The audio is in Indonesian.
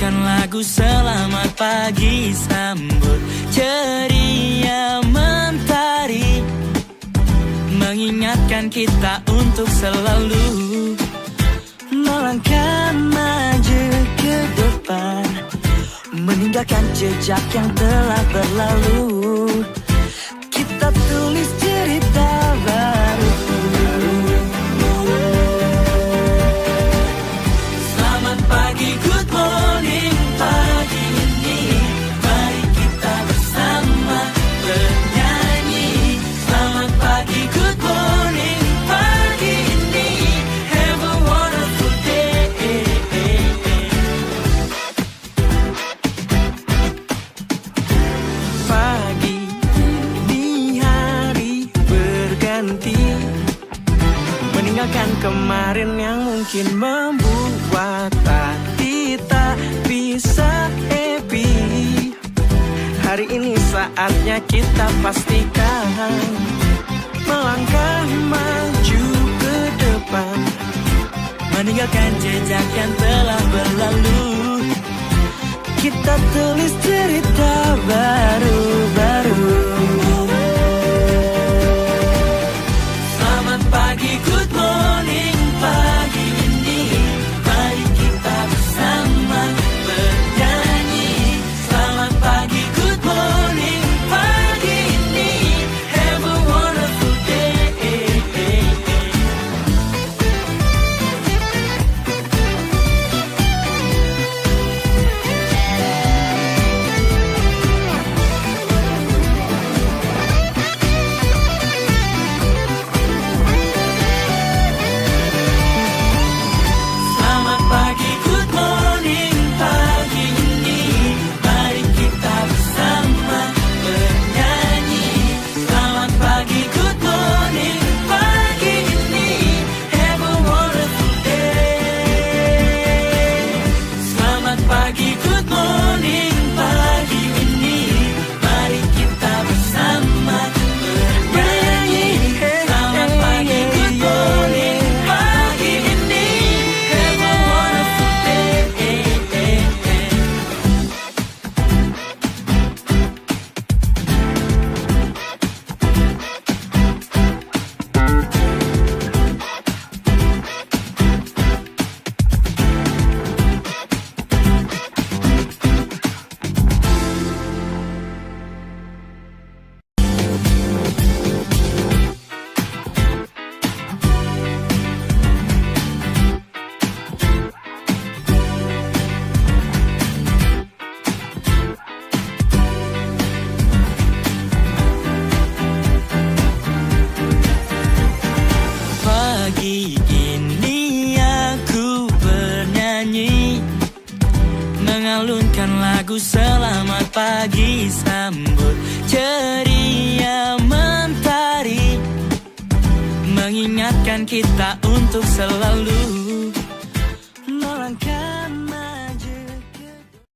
mengalunkan lagu selamat pagi, sambut ceria mentari, mengingatkan kita untuk selalu melangkah maju ke depan, meninggalkan jejak yang telah berlalu. Kita tulis cerita baru. Selamat pagi, good morning, pagi ini mari kita bersama bernyanyi. Selamat pagi, good morning, pagi ini have a wonderful day. Pagi di hari berganti, meninggalkan kemarin yang mungkin membuat hati tak bisa happy. Hari ini saatnya kita pastikan melangkah maju ke depan, meninggalkan jejak yang telah berlalu. Kita tulis cerita baru-baru. Selamat pagi, good morning, pagi ini mari kita bersama bernyanyi. Selamat pagi, good morning, pagi ini have a wonderful day. Selamat pagi, good morning, pagi ini mari kita bersama bernyanyi. Selamat pagi, good morning, pagi ini have a wonderful day. Selamat pagi, good morning, pagi ini mari kita bersama bernyanyi. Selamat pagi, good morning, pagi ini have a wonderful day. Pagi ini aku bernyanyi, mengalunkan lagu selamat pagi, sambut ceria mentari, mengingatkan kita untuk selalu